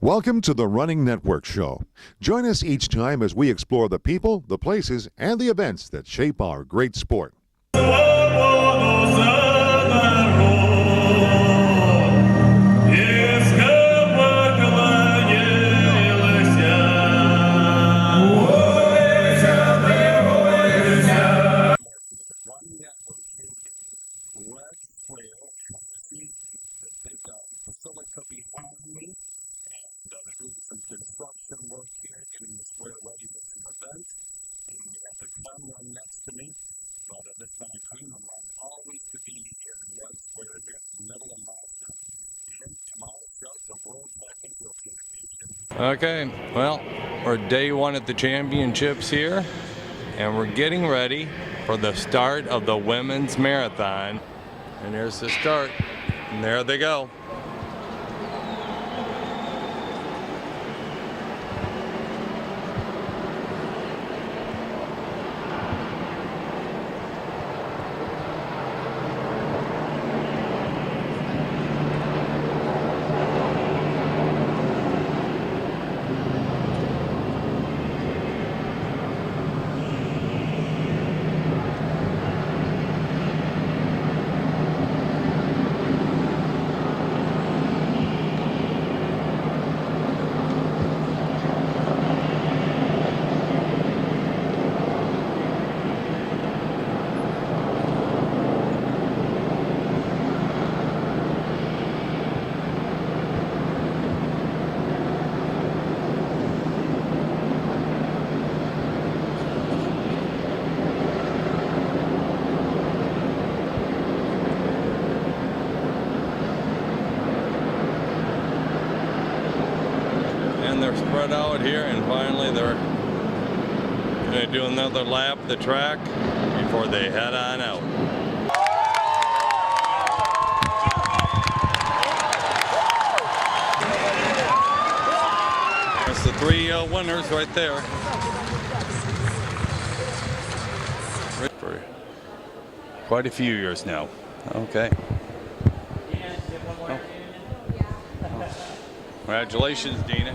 Welcome to the Running Network Show. Join us each time as we explore the people, the places, and the events that shape our great sport. Some construction work here, getting the square ready for this event. And we have the camera next to me. But this back home, I'm always to be here in Red Square here in the middle of Mazda. And tomorrow starts the World Track and Field Championship. Okay, well, we're day one at the championships here, and we're getting ready for the start of the women's marathon. And here's the start, and there they go. They're spread out here, and finally they're going to do another lap of the track before they head on out. That's the three winners right there. For quite a few years now. Okay. Oh. Congratulations, Dina.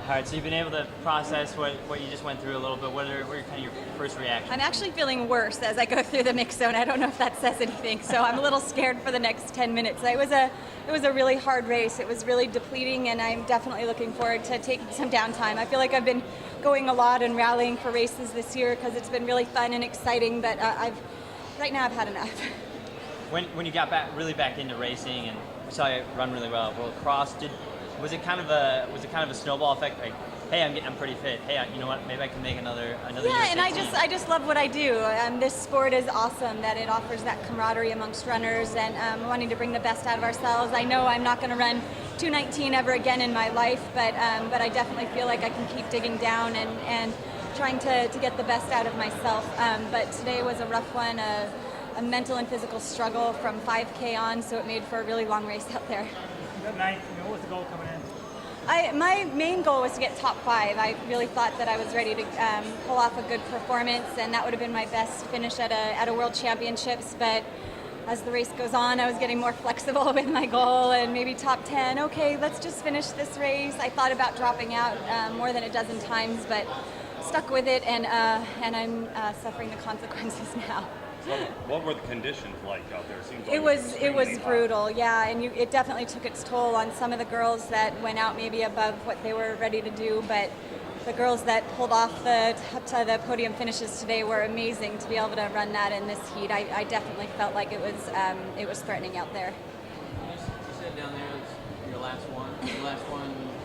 All right, so you've been able to process what you just went through a little bit. What are kind of your first reactions? I'm actually feeling worse as I go through the mix zone. I don't know if that says anything, so I'm a little scared for the next 10 minutes. It was a really hard race. It was really depleting, and I'm definitely looking forward to taking some downtime. I feel like I've been going a lot and rallying for races this year because it's been really fun and exciting, but right now I've had enough. When you got back into racing, and we saw you run really well at World Cross, was it kind of a snowball effect? Like, hey, I'm pretty fit. Hey, you know what? Maybe I can make another year. Yeah, and I just love what I do. This sport is awesome. That it offers that camaraderie amongst runners, and wanting to bring the best out of ourselves. I know I'm not going to run 2:19 ever again in my life, but I definitely feel like I can keep digging down and trying to get the best out of myself. But today was a rough one. A mental and physical struggle from 5K on, so it made for a really long race out there. That night, what was the goal coming in? My main goal was to get top 5. I really thought that I was ready to pull off a good performance, and that would have been my best finish at a World Championships. But as the race goes on, I was getting more flexible with my goal, and maybe top 10. Okay, let's just finish this race. I thought about dropping out more than a dozen times, but stuck with it, and I'm suffering the consequences now. What were the conditions like out there? It was brutal, yeah, and it definitely took its toll on some of the girls that went out maybe above what they were ready to do, but the girls that pulled off up to the podium finishes today were amazing to be able to run that in this heat. I definitely felt like it was threatening out there. You said down there it was your last one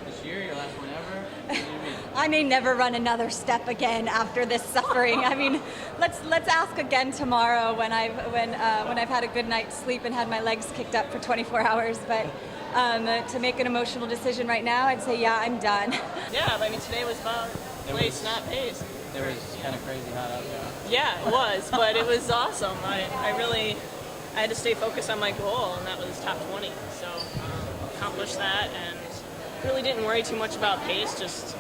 this year, your last one ever? What do you mean? I may never run another step again after this suffering. I mean, let's ask again tomorrow when I've had a good night's sleep and had my legs kicked up for 24 hours. But to make an emotional decision right now, I'd say yeah, I'm done. Yeah, I mean today was about place, not pace. It was kind of crazy hot out there. Yeah, it was, but it was awesome. I had to stay focused on my goal, and that was top 20. So accomplished that, and really didn't worry too much about pace. Just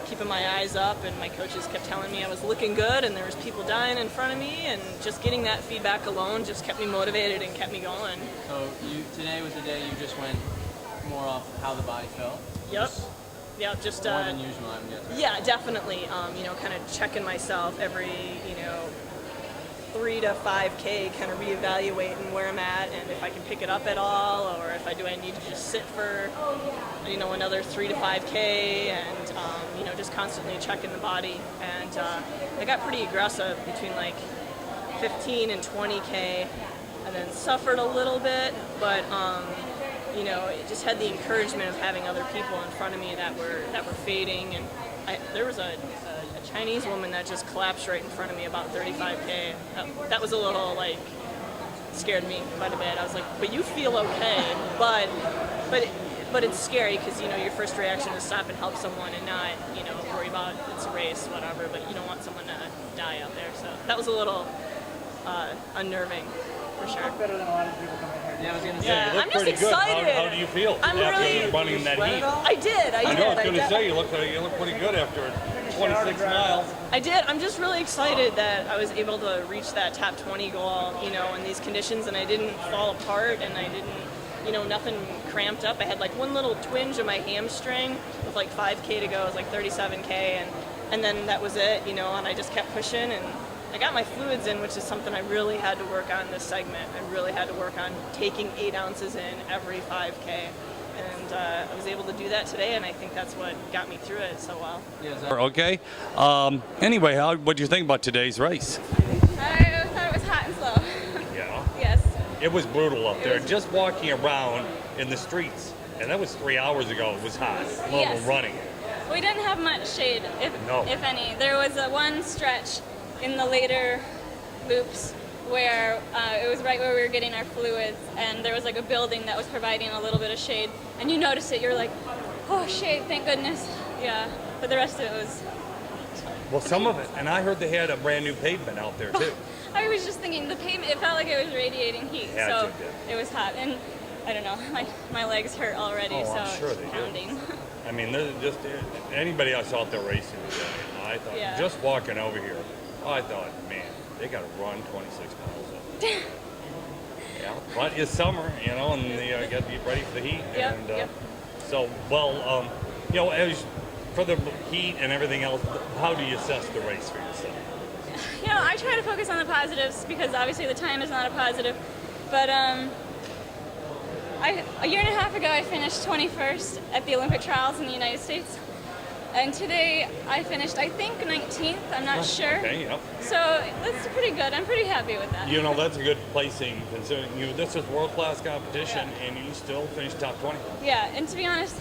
keeping my eyes up, and my coaches kept telling me I was looking good, and there was people dying in front of me, and just getting that feedback alone just kept me motivated and kept me going. So today was the day you just went more off how the body felt? Yep. Yeah, just more than usual, I'm guessing. Yeah, definitely. You know, kind of checking myself every 3 to 5K, kind of reevaluating where I'm at and if I can pick it up at all, or if I need to just sit for another 3 to 5K, and just constantly checking the body. And I got pretty aggressive between like 15 and 20K, and then suffered a little bit, but it just had the encouragement of having other people in front of me that were fading, and there was a Chinese woman that just collapsed right in front of me about 35K. That was a little scared me quite a bit. I was like, but you feel okay, but it's scary because your first reaction is stop and help someone and not worry about it's a race, whatever. But you don't want someone to die out there. So that was a little unnerving. For sure. Better than a lot of people coming here. Yeah, I was gonna say. Yeah, You look I'm just pretty good. excited. How do you feel I'm after really running that heat? I did. I know. I was going to say you look pretty good after 26 miles. I did. I'm just really excited that I was able to reach that top 20 goal, in these conditions, and I didn't fall apart, and I didn't, nothing cramped up. I had one little twinge of my hamstring with 5K to go. It was 37K, and then that was it, and I just kept pushing, and I got my fluids in, which is something I really had to work on this segment. I really had to work on taking 8 ounces in every 5K. And I was able to do that today, and I think that's what got me through it so well. Okay. Anyway, what do you think about today's race? I thought it was hot and slow. Yeah. Yes. It was brutal up there. Just walking around in the streets, and that was 3 hours ago. It was hot. Yes. Running. We didn't have much shade, if any. There was one stretch in the later loops where it was right where we were getting our fluids, and there was a building that was providing a little bit of shade, and you noticed it. You're like, oh, shade, thank goodness. Yeah, but the rest of it was... Well, some of it, and I heard they had a brand new pavement out there too. I was just thinking, the pavement, it felt like it was radiating heat, so it was hot, and I don't know, my legs hurt already, so I'm sure it's they pounding. do. I mean, just anybody I saw out there racing today, I thought, just walking over here, I thought, man, they got to run 26 miles up. Yeah, but it's summer, and you got to be ready for the heat. So, as for the heat and everything else, how do you assess the race for yourself? I try to focus on the positives because obviously the time is not a positive, but a year and a half ago I finished 21st at the Olympic trials in the United States. And today I finished, I think, 19th. I'm not sure. Okay, yep. So that's pretty good. I'm pretty happy with that. That's a good placing considering this is world-class competition, and you still finished top 20. Yeah, and to be honest,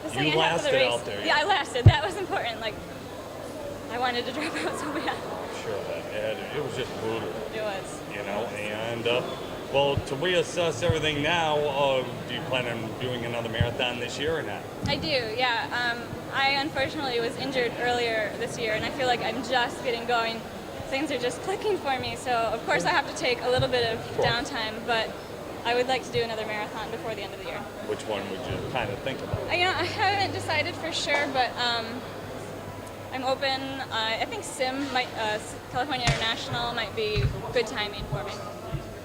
the second you half of the race, out there. Yeah, I lasted. That was important. I wanted to drop out so bad. Sure, it was just brutal. It was. And to reassess everything now, do you plan on doing another marathon this year or not? I do, yeah. I unfortunately was injured earlier this year, and I feel like I'm just getting going. Things are just clicking for me, so of course I have to take a little bit of downtime, but I would like to do another marathon before the end of the year. Which one would you kind of think about? I haven't decided for sure, but I'm open. I think California International might be good timing for me.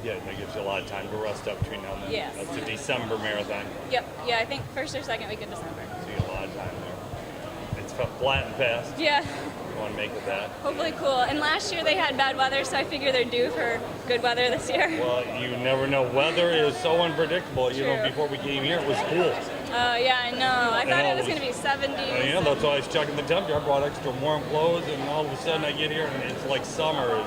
Yeah, that gives you a lot of time to rest up between now and then. Yes. That's a December marathon. Yep, yeah, I think first or second week in December. So you get a lot of time there. It's flat and fast. Yeah. You want to make it that. Hopefully cool. And last year they had bad weather, so I figure they're due for good weather this year. Well, you never know. Weather is so unpredictable. Before we came here, it was cool. Yeah, I know. I thought it was going to be 70. That's why I was checking the temperature. I brought extra warm clothes, and all of a sudden I get here, and it's like summer is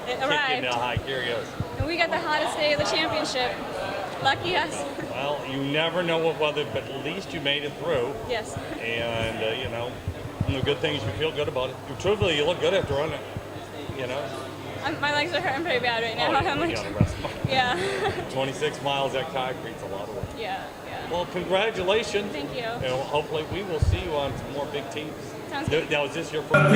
kicking into high gear. Yes. And we got the hottest day of the championship. Lucky us. Well, you never know what weather, but at least you made it through. Yes. And, the good thing is you feel good about it. Truthfully, you look good after running, My legs are hurting pretty bad right now. Yeah. 26 miles at concrete's a lot of work. Yeah. Well, congratulations. Thank you. And hopefully we will see you on some more big teams. Sounds good. Now, is this your first?